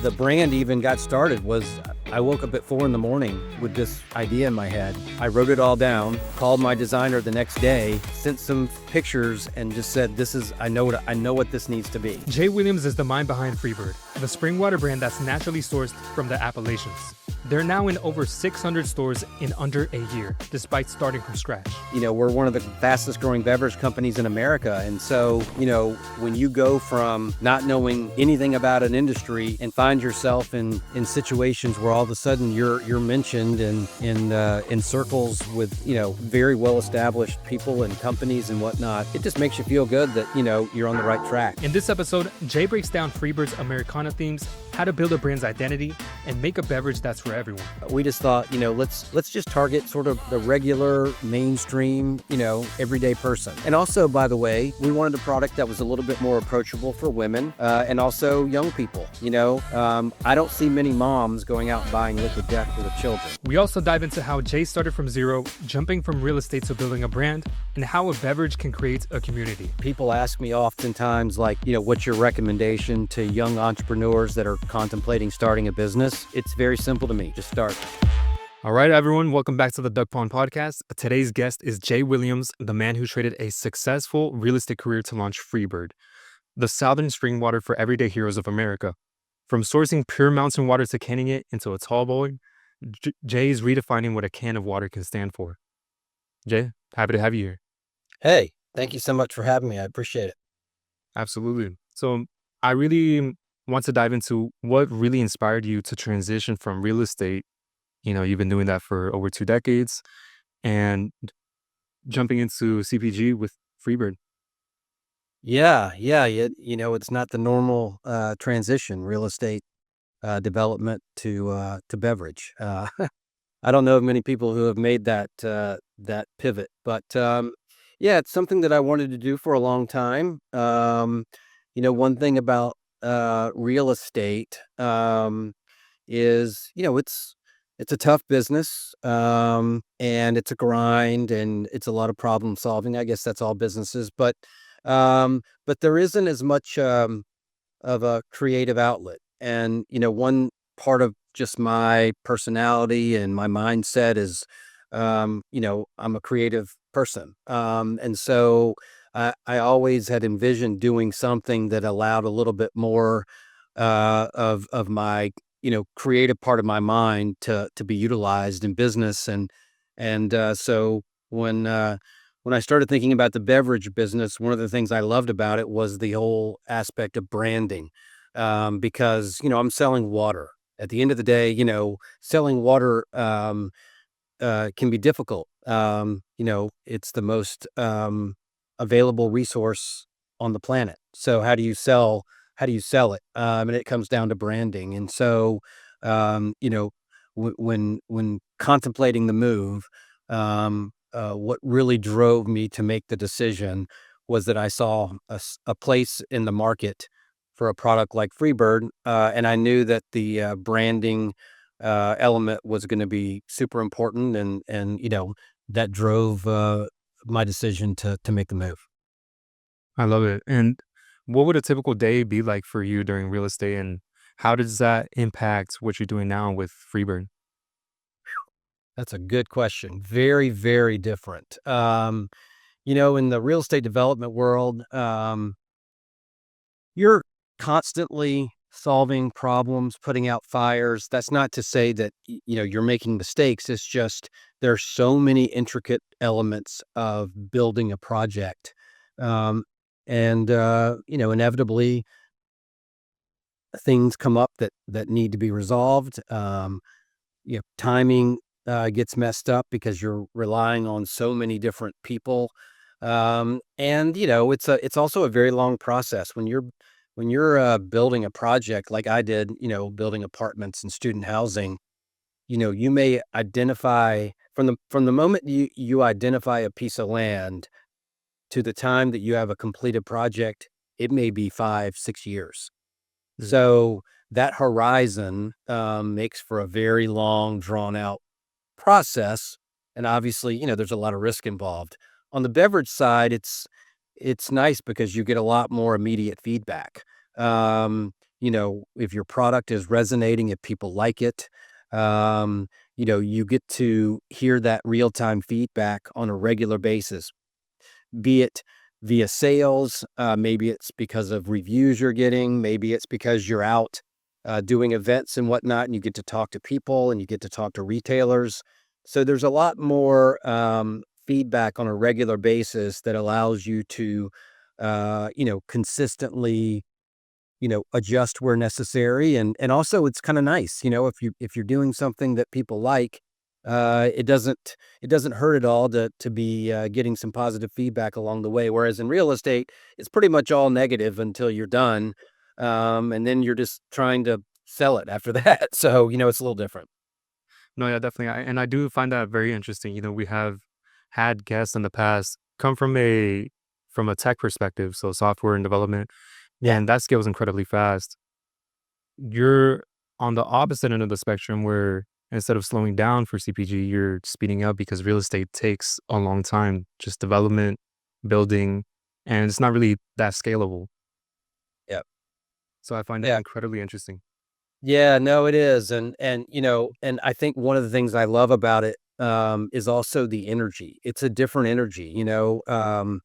the brand even got started was I woke up at 4 in the morning with this idea in my head. I wrote it all down, called my designer the next day, sent some pictures, and just said, I know what this needs to be. Jay Williams is the mind behind Freebird, the spring water brand that's naturally sourced from the Appalachians. They're now in over 600 stores in under a year, despite starting from scratch. We're one of the fastest growing beverage companies in America. And so, when you go from not knowing anything about an industry and find yourself in situations where all of a sudden you're mentioned in circles with, very well established people and companies and whatnot, it just makes you feel good that, you're on the right track. In this episode, Jay breaks down Freebird's Americana themes, how to build a brand's identity, and make a beverage that's for everyone. We just thought, let's just target sort of the regular, mainstream, everyday person. And also, by the way, we wanted a product that was a little bit more approachable for women and also young people. I don't see many moms going out and buying liquid death for the children. We also dive into how Jay started from zero, jumping from real estate to building a brand, and how a beverage can create a community. People ask me oftentimes, what's your recommendation to young entrepreneurs that are contemplating starting a business? It's very simple to me. Just start. All right, everyone. Welcome back to the Duck Pond Podcast. Today's guest is Jay Williams, the man who traded a successful real estate career to launch Freebird, the southern spring water for everyday heroes of America. From sourcing pure mountain water to canning it into a tall boy, Jay is redefining what a can of water can stand for. Jay, happy to have you here. Hey, thank you so much for having me. I appreciate it. Absolutely. So I really want to dive into what really inspired you to transition from real estate. You've been doing that for over 2 decades and jumping into CPG with Freebird. Yeah. It's not the normal transition, real estate development to beverage. I don't know of many people who have made that pivot, but it's something that I wanted to do for a long time. One thing about real estate is, it's a tough business, and it's a grind, and it's a lot of problem solving. I guess that's all businesses, but there isn't as much of a creative outlet. And one part of just my personality and my mindset is, I'm a creative person, and so I always had envisioned doing something that allowed a little bit more of my creative part of my mind to be utilized in business. And so when I started thinking about the beverage business, one of the things I loved about it was the whole aspect of branding, because I'm selling water. At the end of the day, selling water can be difficult. It's the most available resource on the planet. So how do you sell it? And it comes down to branding. And so, when contemplating the move, what really drove me to make the decision was that I saw a place in the market for a product like Freebird, and I knew that the branding element was going to be super important, and that drove my decision to make the move. I love it. And what would a typical day be like for you during real estate, and how does that impact what you're doing now with Freebird? That's a good question. Very, very different. In the real estate development world, you're constantly solving problems, putting out fires. That's not to say that, you're making mistakes. It's just there's so many intricate elements of building a project. And inevitably things come up that need to be resolved. Timing gets messed up because you're relying on so many different people. And it's also a very long process when you're building a project like I did, building apartments and student housing. You may identify from the moment you identify a piece of land to the time that you have a completed project, it may be 5-6 years. So that horizon makes for a very long, drawn out process. And obviously, there's a lot of risk involved. On the beverage side, it's nice because you get a lot more immediate feedback. if your product is resonating, if people like it, you get to hear that real-time feedback on a regular basis, be it via sales, maybe it's because of reviews you're getting, maybe it's because you're out doing events and whatnot, and you get to talk to people and you get to talk to retailers. So there's a lot more feedback on a regular basis that allows you to, consistently, adjust where necessary. And also it's kind of nice, if you're doing something that people like, it doesn't hurt at all to be getting some positive feedback along the way. Whereas in real estate, it's pretty much all negative until you're done. And then you're just trying to sell it after that. So, it's a little different. No, yeah, definitely. And I do find that very interesting. We have had guests in the past come from a tech perspective, so software and development, Yeah. and that scales incredibly fast. You're on the opposite end of the spectrum where instead of slowing down for CPG, you're speeding up because real estate takes a long time, just development, building, and it's not really that scalable. Yeah. So I find that Yeah. incredibly interesting. Yeah, no, it is, and I think one of the things I love about it, is also the energy. It's a different energy, the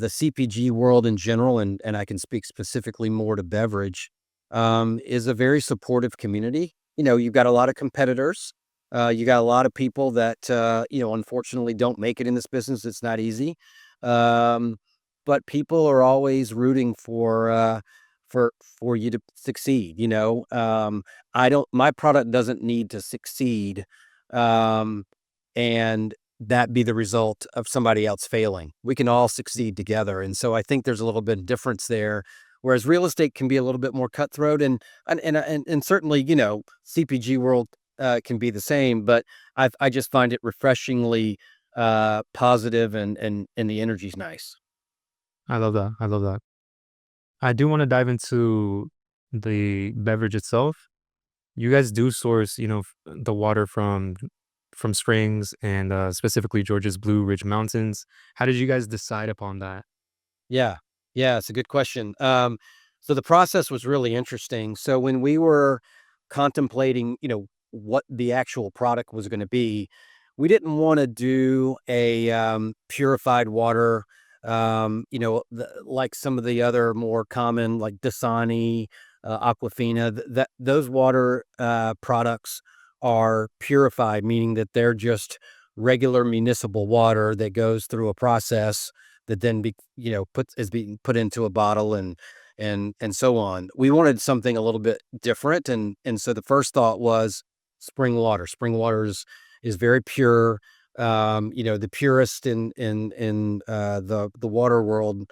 CPG world in general, and I can speak specifically more to beverage, is a very supportive community. You've got a lot of competitors. You got a lot of people that unfortunately don't make it in this business. It's not easy, um, but people are always rooting for you to succeed. I don't. My product doesn't need to succeed, um, and that be the result of somebody else failing. We can all succeed together, and so I think there's a little bit of difference there. Whereas real estate can be a little bit more cutthroat, and certainly, CPG world can be the same. But I just find it refreshingly positive, and the energy's nice. I love that. I love that. I do want to dive into the beverage itself. You guys do source, the water from springs and specifically Georgia's Blue Ridge Mountains. How did you guys decide upon that? Yeah. Yeah, it's a good question. So the process was really interesting. So when we were contemplating, what the actual product was gonna be, we didn't wanna do a, purified water, like some of the other more common, like Dasani, Aquafina. Those water, products are purified, meaning that they're just regular municipal water that goes through a process that then is being put into a bottle and so on. We wanted something a little bit different, and so the first thought was spring water. Spring water is very pure. The purest in the water world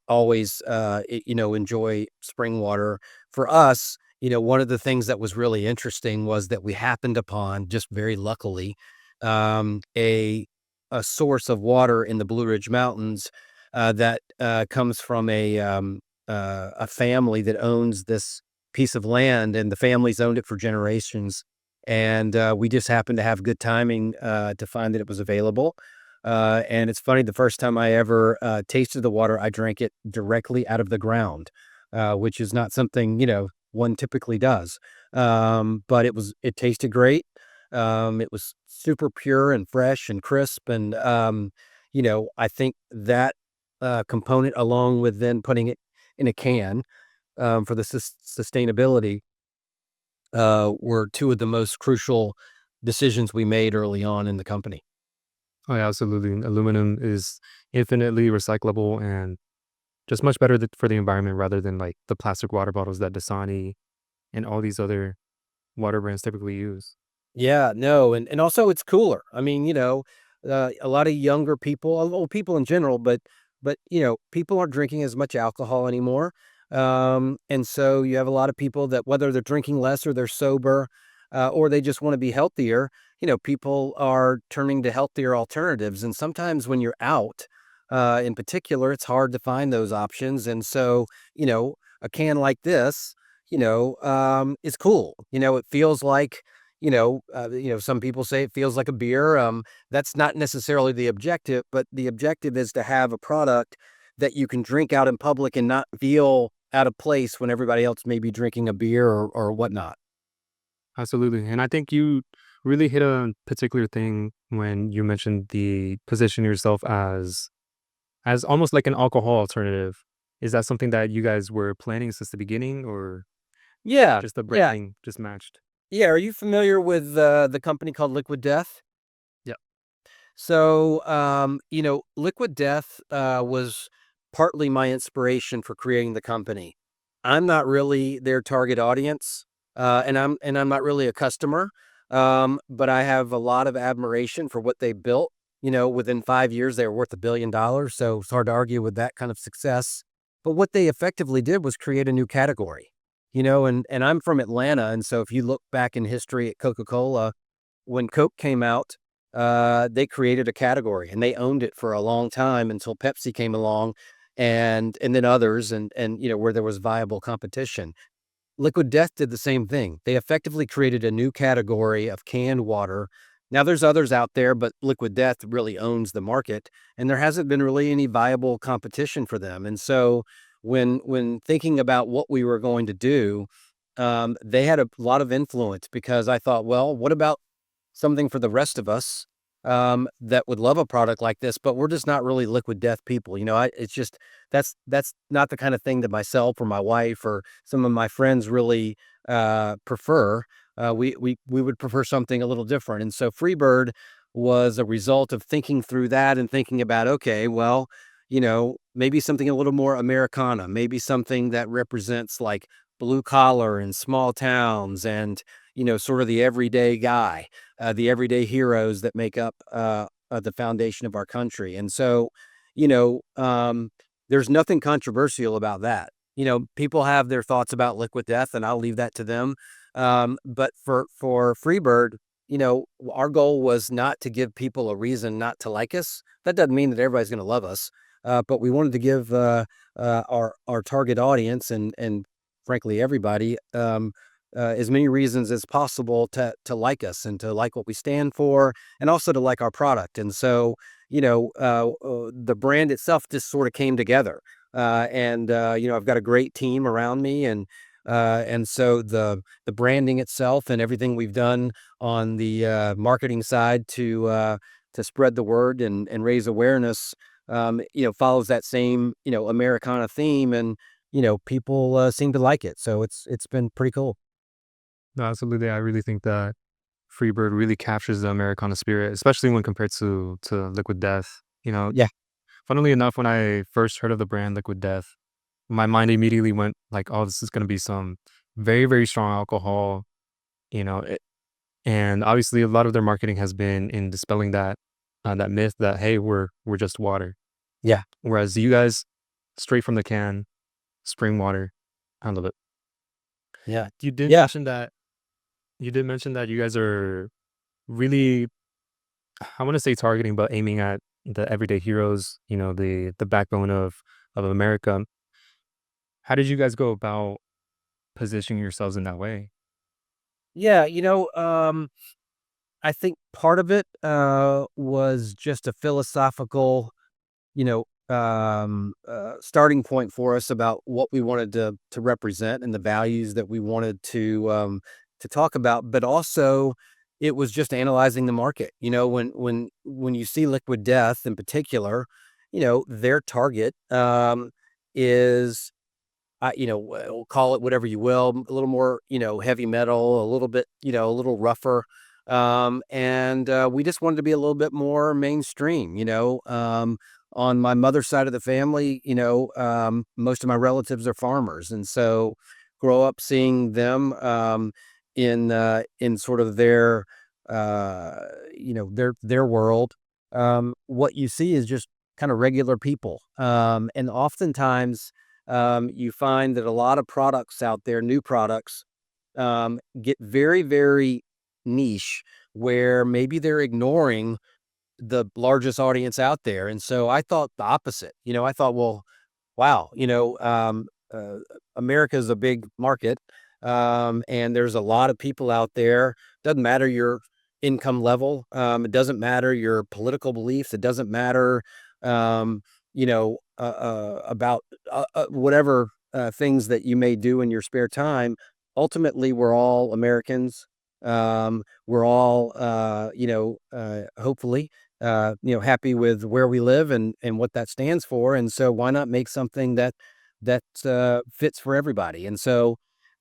always enjoy spring water. For us, one of the things that was really interesting was that we happened upon, just very luckily, a source of water in the Blue Ridge Mountains, that, comes from a family that owns this piece of land, and the family's owned it for generations, and, we just happened to have good timing, to find that it was available, and it's funny, the first time I ever, tasted the water, I drank it directly out of the ground, which is not something, one typically does, but it tasted great. It was super pure and fresh and crisp, and, I think that, component along with then putting it in a can, for the sustainability, were 2 of the most crucial decisions we made early on in the company. Oh, yeah, absolutely. Aluminum is infinitely recyclable and just much better for the environment rather than like the plastic water bottles that Dasani and all these other water brands typically use. Yeah, no, and also it's cooler. I mean, a lot of younger people, well, people in general, but people aren't drinking as much alcohol anymore. And so you have a lot of people that whether they're drinking less or they're sober, or they just want to be healthier, people are turning to healthier alternatives. And sometimes when you're out, in particular, it's hard to find those options. And so, a can like this, is cool. It feels like some people say it feels like a beer. That's not necessarily the objective, but the objective is to have a product that you can drink out in public and not feel out of place when everybody else may be drinking a beer or whatnot. Absolutely. And I think you really hit a particular thing when you mentioned the position yourself as almost like an alcohol alternative. Is that something that you guys were planning since the beginning or Yeah, just the yeah, branding just matched? yeah. Are you familiar with the company called Liquid Death? Yeah. So, Liquid Death was partly my inspiration for creating the company. I'm not really their target audience, and I'm not really a customer. But I have a lot of admiration for what they built. Within 5 years, they were worth $1 billion. So it's hard to argue with that kind of success. But what they effectively did was create a new category. And I'm from Atlanta, and so if you look back in history at Coca-Cola, when Coke came out, they created a category and they owned it for a long time until Pepsi came along and then others and where there was viable competition. Liquid Death did the same thing. They effectively created a new category of canned water. Now there's others out there, but Liquid Death really owns the market, and there hasn't been really any viable competition for them. And so when thinking about what we were going to do, they had a lot of influence because I thought, well, what about something for the rest of us, that would love a product like this, but we're just not really Liquid Death people. It's just that's not the kind of thing that myself or my wife or some of my friends really prefer. We would prefer something a little different, and so Freebird was a result of thinking through that and thinking about, okay, well, maybe something a little more Americana, maybe something that represents like blue collar and small towns and sort of the everyday guy, the everyday heroes that make up the foundation of our country. And so, you know, um, there's nothing controversial about that. People have their thoughts about Liquid Death, and I'll leave that to them. But for Freebird, our goal was not to give people a reason not to like us. That doesn't mean that everybody's going to love us, but we wanted to give our target audience and frankly everybody as many reasons as possible to like us and to like what we stand for, and also to like our product. And so, the brand itself just sort of came together. And I've got a great team around me, and so the branding itself and everything we've done on the marketing side to spread the word and raise awareness, follows that same Americana theme, and people seem to like it. So it's been pretty cool. No, absolutely. I really think that Freebird really captures the Americana spirit, especially when compared to Liquid Death. Yeah. Funnily enough, when I first heard of the brand Liquid Death, my mind immediately went like, "Oh, this is gonna be some very, very strong alcohol," you know, it and obviously a lot of their marketing has been in dispelling that myth that, "Hey, we're just water." Yeah. Whereas you guys, straight from the can, spring water. I love it. Yeah. You did Yeah. mention that you did mention that you guys are really, I wanna say targeting, but aiming at the everyday heroes, the backbone of America. How did you guys go about positioning yourselves in that way? Yeah. I think part of it was just a philosophical, starting point for us about what we wanted to represent and the values that we wanted to talk about. But also, it was just analyzing the market. When you see Liquid Death in particular, their target is we'll call it whatever you will, a little more, heavy metal, a little bit, a little rougher. And we just wanted to be a little bit more mainstream. On my mother's side of the family, most of my relatives are farmers. And so grow up seeing them in sort of uh, their world. What you see is just kind of regular people. And oftentimes, you find that a lot of products out there, new products, get very, very niche, where maybe they're ignoring the largest audience out there. And so I thought the opposite. I thought, well, wow, America is a big market, and there's a lot of people out there. Doesn't matter your income level. It doesn't matter your political beliefs. It doesn't matter, about whatever. things that you may do in your spare time, ultimately, we're all Americans. We're all, hopefully, happy with where we live and what that stands for. And so, why not make something that fits for everybody? And so,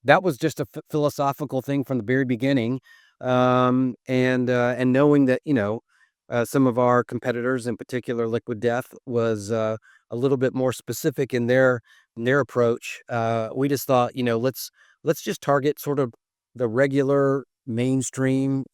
that was just a philosophical thing from the very beginning. And knowing that, some of our competitors, in particular, Liquid Death, was a little bit more specific in their approach. We just thought, let's just target sort of the regular mainstream,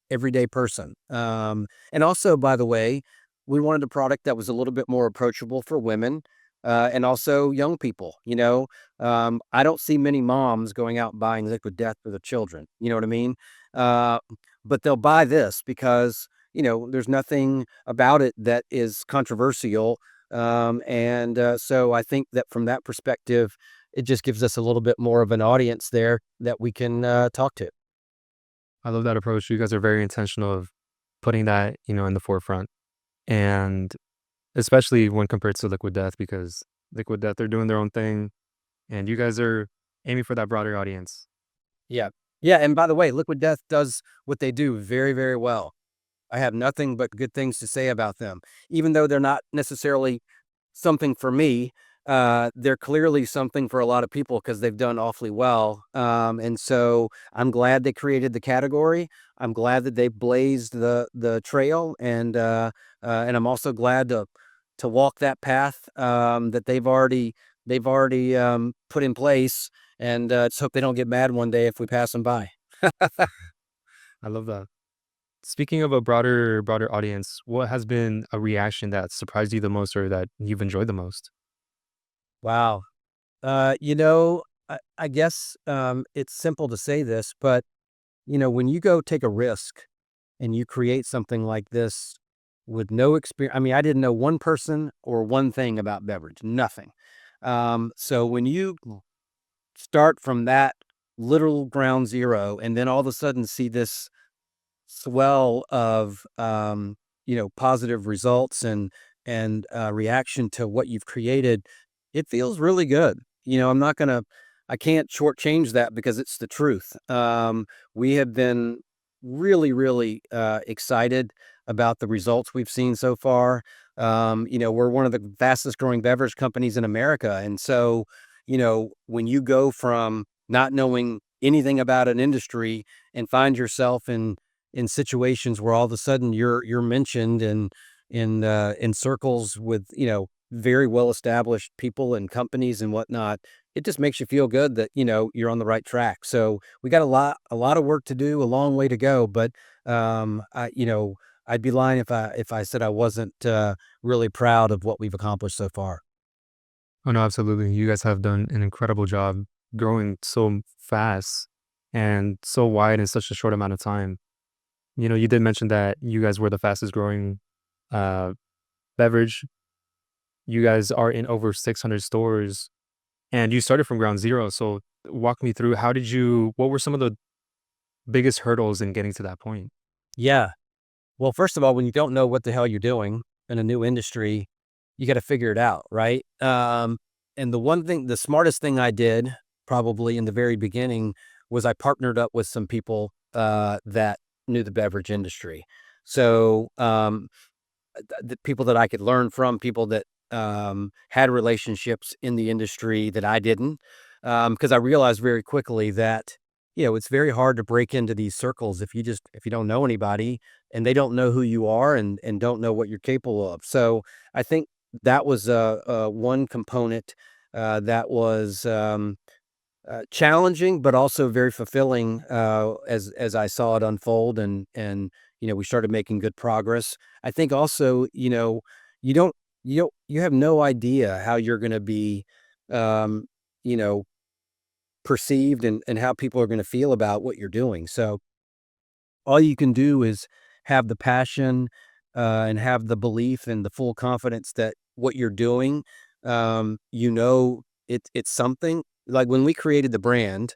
everyday person. And also, by the way, we wanted a product that was a little bit more approachable for women, and also young people. I don't see many moms going out and buying Liquid Death for their children. You know what I mean? Uh, but they'll buy this because there's nothing about it that is controversial. And so I think that from that perspective, it just gives us a little bit more of an audience there that we can talk to. I love that approach. You guys are very intentional of putting that, in the forefront. And especially when compared to Liquid Death, because Liquid Death, they're doing their own thing, and you guys are aiming for that broader audience. Yeah. Yeah. And by the way, Liquid Death does what they do very, very well. I have nothing but good things to say about them. Even though they're not necessarily something for me, they're clearly something for a lot of people because they've done awfully well. And so I'm glad they created the category. I'm glad that they blazed the trail, and I'm also glad to walk that path that they've already put in place. And just hope they don't get mad one day if we pass them by. I love that. Speaking of a broader audience, what has been a reaction that surprised you the most or that you've enjoyed the most? Wow. I guess, it's simple to say this, but, when you go take a risk and you create something like this with no experience, I mean, I didn't know one person or one thing about beverage, nothing. So when you start from that literal ground zero and then all of a sudden see this swell of, positive results and reaction to what you've created, it feels really good. I can't shortchange that because it's the truth. We have been really, really excited about the results we've seen so far. We're one of the fastest growing beverage companies in America. And so, when you go from not knowing anything about an industry and find yourself in situations where all of a sudden you're mentioned in circles with very well established people and companies and whatnot. It just makes you feel good that you're on the right track. So we got a lot of work to do, a long way to go. But I'd be lying if I said I wasn't really proud of what we've accomplished so far. Oh, no, absolutely. You guys have done an incredible job growing so fast and so wide in such a short amount of time. You did mention that you guys were the fastest growing uh, beverage. You guys are in over 600 stores and you started from ground zero. So walk me through what were some of the biggest hurdles in getting to that point? Yeah. Well, first of all, when you don't know what the hell you're doing in a new industry, you got to figure it out, right? And the smartest thing I did probably in the very beginning was I partnered up with some people that knew the beverage industry. So the people that I could learn from, people that had relationships in the industry that I didn't, because I realized very quickly that it's very hard to break into these circles if you don't know anybody and they don't know who you are and don't know what you're capable of. So I think that was one component that was challenging, but also very fulfilling, as I saw it unfold and we started making good progress. I think also, you don't you have no idea how you're gonna be, um, you know, perceived and how people are gonna feel about what you're doing. So all you can do is have the passion, and have the belief and the full confidence that what you're doing, it's something. Like, when we created the brand,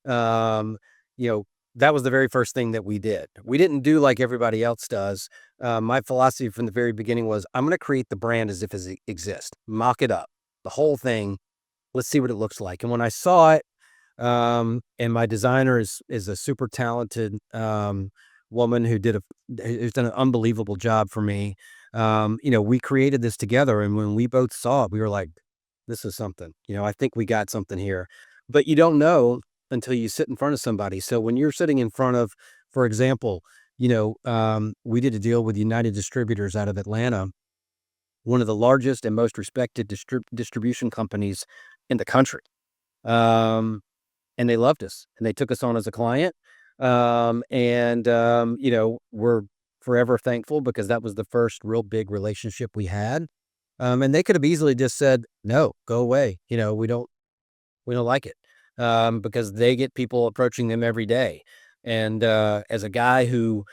um, you know, that was the very first thing that we did. We didn't do like everybody else does. My philosophy from the very beginning was, "I'm gonna create the brand as if it exists, mock it up, the whole thing, let's see what it looks like. And when I saw it, and my designer is a super talented, woman who's done an unbelievable job for me. We created this together, and when we both saw it, we were like, "This is something." I think we got something here. But you don't know until you sit in front of somebody. So when you're sitting in front of, for example, we did a deal with United Distributors out of Atlanta, one of the largest and most respected distribution companies in the country. Um, and they loved us, and they took us on as a client. We're forever thankful because that was the first real big relationship we had. And they could have easily just said, "No, go away. We don't like it," because they get people approaching them every day. And as a guy who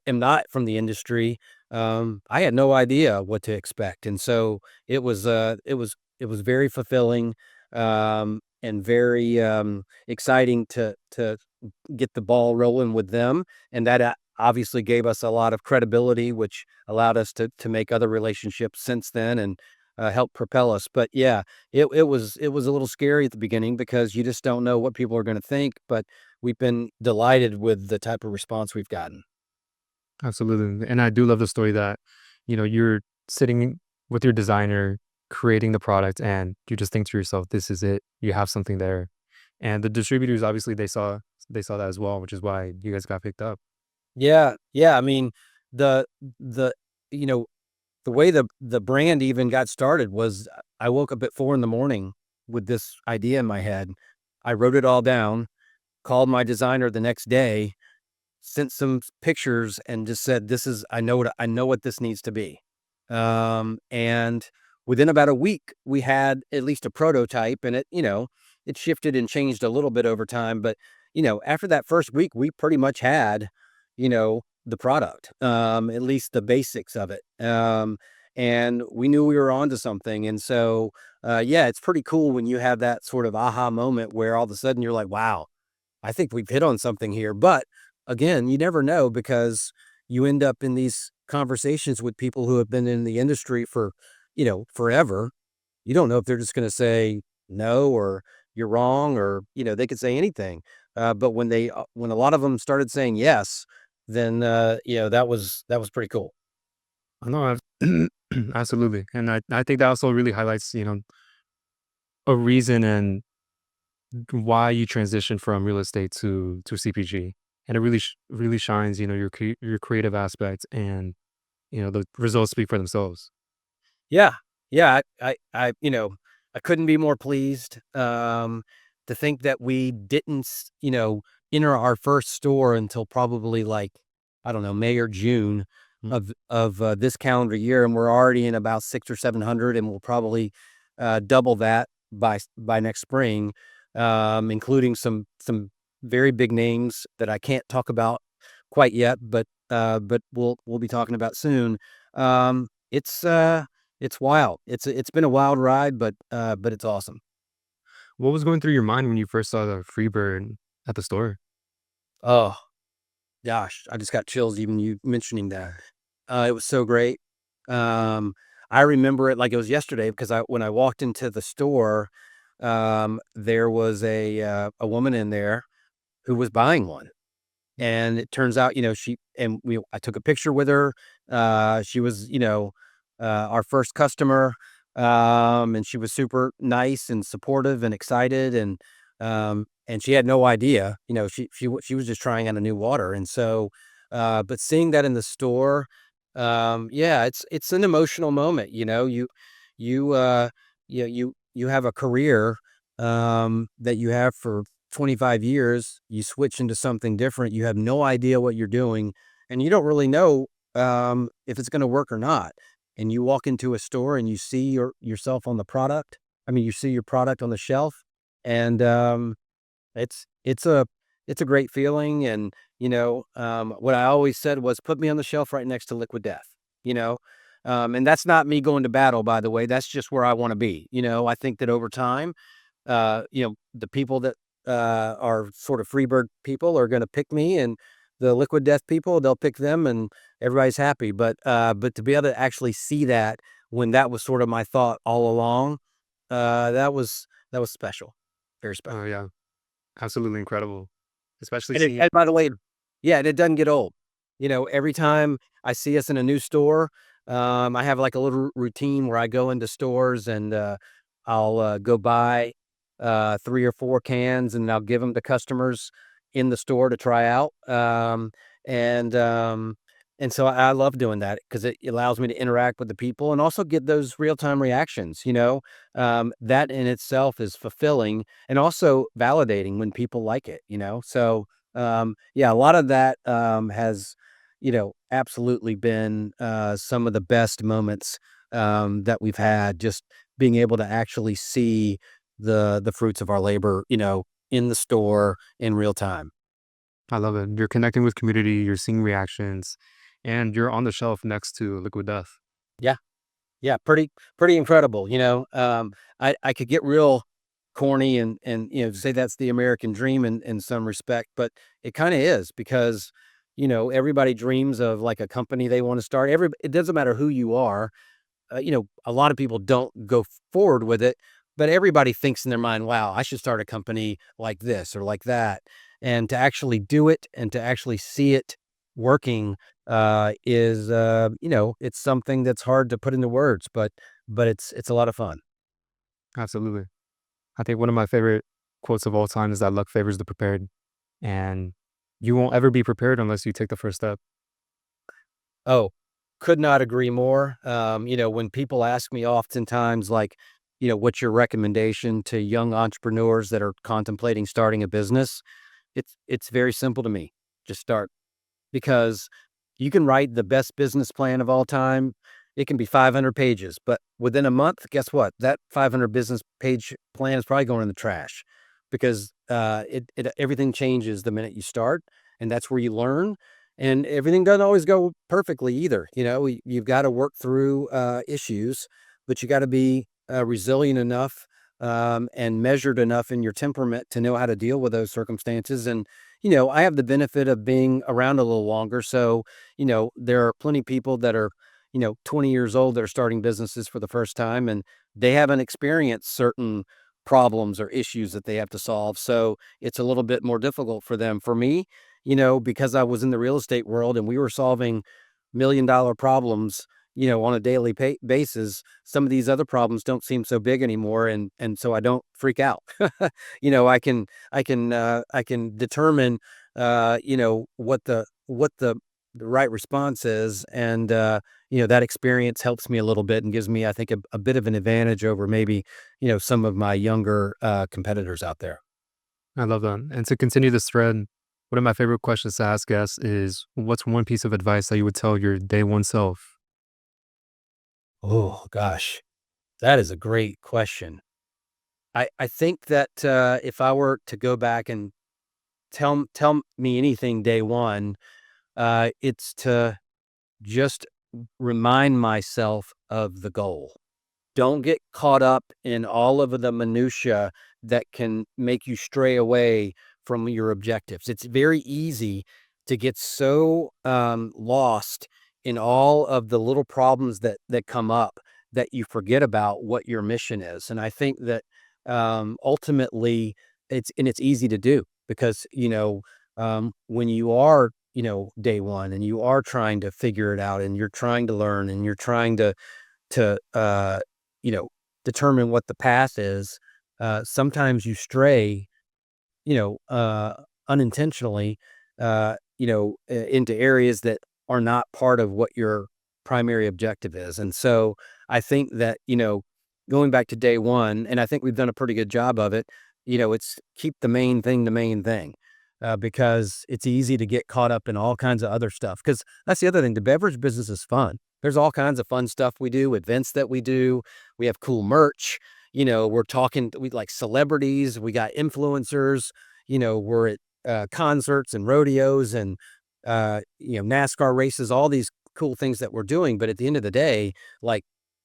am not from the industry, I had no idea what to expect, and so it was very fulfilling, and very, exciting to get the ball rolling with them, and that, obviously gave us a lot of credibility, which allowed us to make other relationships since then and, help propel us. But yeah, it was a little scary at the beginning because you just don't know what people are gonna think, but we've been delighted with the type of response we've gotten. Absolutely. And I do love the story that, you're sitting with your designer, creating the product, and you just think to yourself, this is it. You have something there. And the distributors, obviously, they saw that as well, which is why you guys got picked up. Yeah, yeah, I mean, the the you know, the way the brand even got started was I woke up at 4 in the morning with this idea in my head. I wrote it all down, called my designer the next day, sent some pictures, and just said, "This is I know what this needs to be." And within about a week, we had at least a prototype, and it shifted and changed a little bit over time. But after that first week, we pretty much had, the product, at least the basics of it, and we knew we were onto something. And so, yeah, it's pretty cool when you have that sort of aha moment where all of a sudden you're like, "Wow, I think we've hit on something here." But again, you never know because you end up in these conversations with people who have been in the industry for, forever. You don't know if they're just going to say no, or you're wrong, or, they could say anything. But when a lot of them started saying yes, then, that was pretty cool. I know, absolutely. And I think that also really highlights, a reason and why you transition from real estate to CPG. And it really shines, your creative aspects and, the results speak for themselves. Yeah. Yeah, I couldn't be more pleased, to think that we didn't enter our first store until probably, like, I don't know, May or June Mm. of this calendar year, and we're already in about 6 or 700, and we'll probably, double that by next spring, including some very big names that I can't talk about quite yet, but we'll be talking about soon. It's wild. It's been a wild ride, but it's awesome. What was going through your mind when you first saw the Freebird at the store? Oh gosh, I just got chills even you mentioning that. It was so great. Um, I remember it like it was yesterday because when I walked into the store, there was a woman in there who was buying one. And it turns out, I took a picture with her. She was, our first customer, and she was super nice and supportive and excited, and she had no idea, she was just trying out a new water. And so, but seeing that in the store, yeah, it's an emotional moment. You you have a career, that you have for 25 years, you switch into something different, you have no idea what you're doing, and you don't really know, if it's gonna work or not. And you walk into a store and you see yourself on the product. I mean, you see your product on the shelf, and, it's a great feeling. And, what I always said was, "Put me on the shelf right next to Liquid Death," you know? And that's not me going to battle, by the way, that's just where I wanna be. I think that over time, the people that, are sort of Freebird people are gonna pick me, and the Liquid Death people, they'll pick them, and everybody's happy. But to be able to actually see that when that was sort of my thought all along, that was That was special, very Oh, special. yeah. Absolutely incredible. Especially And seeing by the way, yeah, and it doesn't get old. Every time I see us in a new store, I have like a little routine where I go into stores and I'll go buy 3 or 4 cans and I'll give them to customers in the store to try out. And um, and so I love doing that because it allows me to interact with the people and also get those real time reactions. That in itself is fulfilling and also validating when people like it. So yeah, a lot of that has absolutely been some of the best moments that we've had, just being able to actually see the fruits of our labor in the store in real time. I love it. You're connecting with community, you're seeing reactions, and you're on the shelf next to Liquid Death. Yeah. Yeah, pretty incredible, I could get real corny and say that's the American dream in some respect, but it kinda is because, everybody dreams of, like, a company they wanna start. It doesn't matter who you are, a lot of people don't go forward with it, but everybody thinks in their mind, "Wow, I should start a company like this or like that." And to actually do it and to actually see it working, is, it's something that's hard to put into words, but it's a lot of fun. Absolutely. I think one of my favorite quotes of all time is that luck favors the prepared, and you won't ever be prepared unless you take the first step. Oh, could not agree more. When people ask me oftentimes, like, what's your recommendation to young entrepreneurs that are contemplating starting a business? It's very simple to me. Just start because you can write the best business plan of all time. It can be 500 pages, but within a month, guess what? That 500 business page plan is probably going in the trash because everything changes the minute you start, and that's where you learn. And everything doesn't always go perfectly either. You've got to work through issues, but you got to be resilient enough and measured enough in your temperament to know how to deal with those circumstances. And I have the benefit of being around a little longer. So, there are plenty of people that are, 20 years old that are starting businesses for the first time and they haven't experienced certain problems or issues that they have to solve. So it's a little bit more difficult for them. For me, because I was in the real estate world and we were solving $1 million problems, on a daily basis, some of these other problems don't seem so big anymore. And so I don't freak out. I can determine what the right response is, and that experience helps me a little bit and gives me, I think, a bit of an advantage over maybe some of my younger competitors out there. I love that. And to continue this thread, one of my favorite questions to ask guests is what's one piece of advice that you would tell your day one self? Oh gosh, that is a great question. I think that if I were to go back and tell me anything day one, it's to just remind myself of the goal. Don't get caught up in all of the minutia that can make you stray away from your objectives. It's very easy to get so lost in all of the little problems that come up that you forget about what your mission is. And I think that ultimately it's easy to do because when you are day one and you are trying to figure it out and you're trying to learn and you're trying to you know, determine what the path is, sometimes you stray, you know, uh, unintentionally, into areas that are not part of what your primary objective is. And so I think that, going back to day one, and I think we've done a pretty good job of it, it's keep the main thing. Because it's easy to get caught up in all kinds of other stuff. Because that's the other thing. The beverage business is fun. There's all kinds of fun stuff we do, events that we do. We have cool merch. We're talking, we like celebrities. We got influencers. We're at concerts and rodeos and NASCAR races, all these cool things that we're doing. But at the end of the day, like,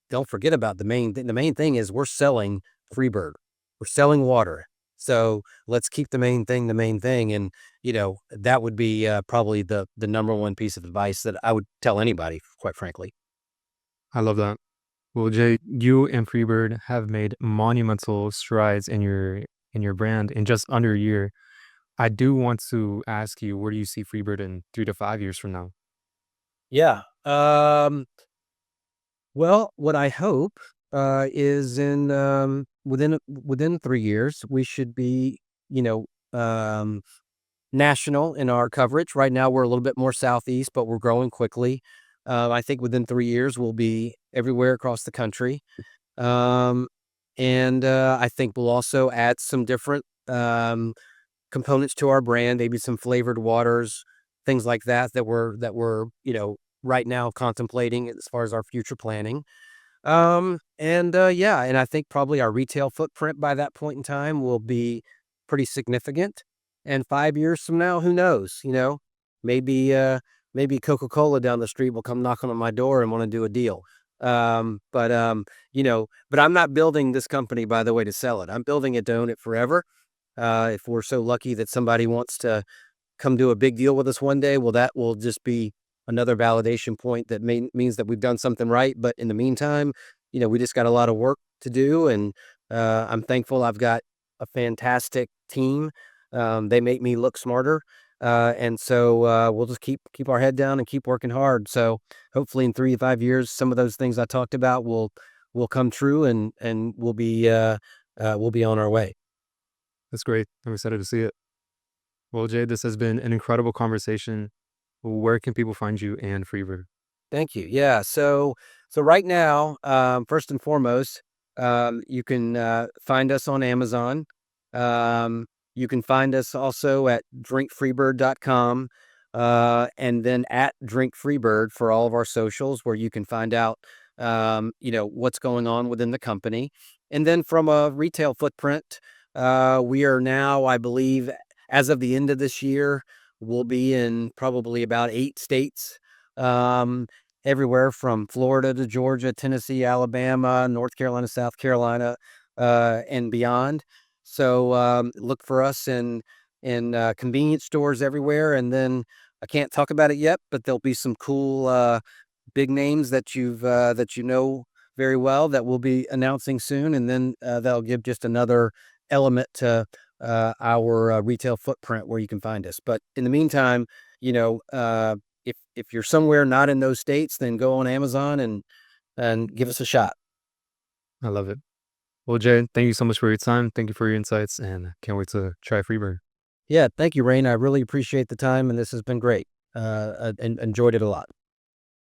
don't forget about the main thing. The main thing is we're selling Freebird. We're selling water. So let's keep the main thing. And that would be probably the number one piece of advice that I would tell anybody, quite frankly. I love that. Well, Jay, you and Freebird have made monumental strides in your brand in just under a year. I do want to ask you, where do you see Freebird in 3 to 5 years from now? Yeah. Well, what I hope is in within 3 years we should be, you know, national in our coverage. Right now, we're a little bit more southeast, but we're growing quickly. I think within 3 years we'll be everywhere across the country. Um, and I think we'll also add some different components to our brand, maybe some flavored waters, things like that that we're right now contemplating as far as our future planning. Yeah, and I think probably our retail footprint by that point in time will be pretty significant. And 5 years from now, who knows? Maybe maybe Coca-Cola down the street will come knocking on my door and want to do a deal. But I'm not building this company, by the way, to sell it. I'm building it to own it forever. If we're so lucky that somebody wants to come do a big deal with us one day, well, that will just be another validation point that means that we've done something right. But in the meantime, we just got a lot of work to do, and I'm thankful I've got a fantastic team. They make me look smarter, and so we'll just keep our head down and keep working hard. So hopefully, in 3 to 5 years, some of those things I talked about will come true, and we'll be on our way. That's great. I'm excited to see it. Well, Jay, this has been an incredible conversation. Where can people find you and Freebird? Thank you. Yeah. So right now, first and foremost, you can find us on Amazon. You can find us also at drinkfreebird.com, and then at drinkfreebird for all of our socials, where you can find out, what's going on within the company. And then from a retail footprint, we are now, I believe, as of the end of this year, we'll be in probably about 8 states. Um, Everywhere from Florida to Georgia, Tennessee, Alabama, North Carolina, South Carolina, and beyond. So look for us in convenience stores everywhere. And then I can't talk about it yet, but there'll be some cool big names that you know very well that we'll be announcing soon, and then that'll give just another element to our retail footprint where you can find us. But in the meantime, you know, uh, if you're somewhere not in those states, then go on Amazon and give us a shot. I love it. Well, Jay, thank you so much for your time. Thank you for your insights, and can't wait to try Freebird. Yeah, thank you, Rain. I really appreciate the time, and this has been great. And enjoyed it a lot.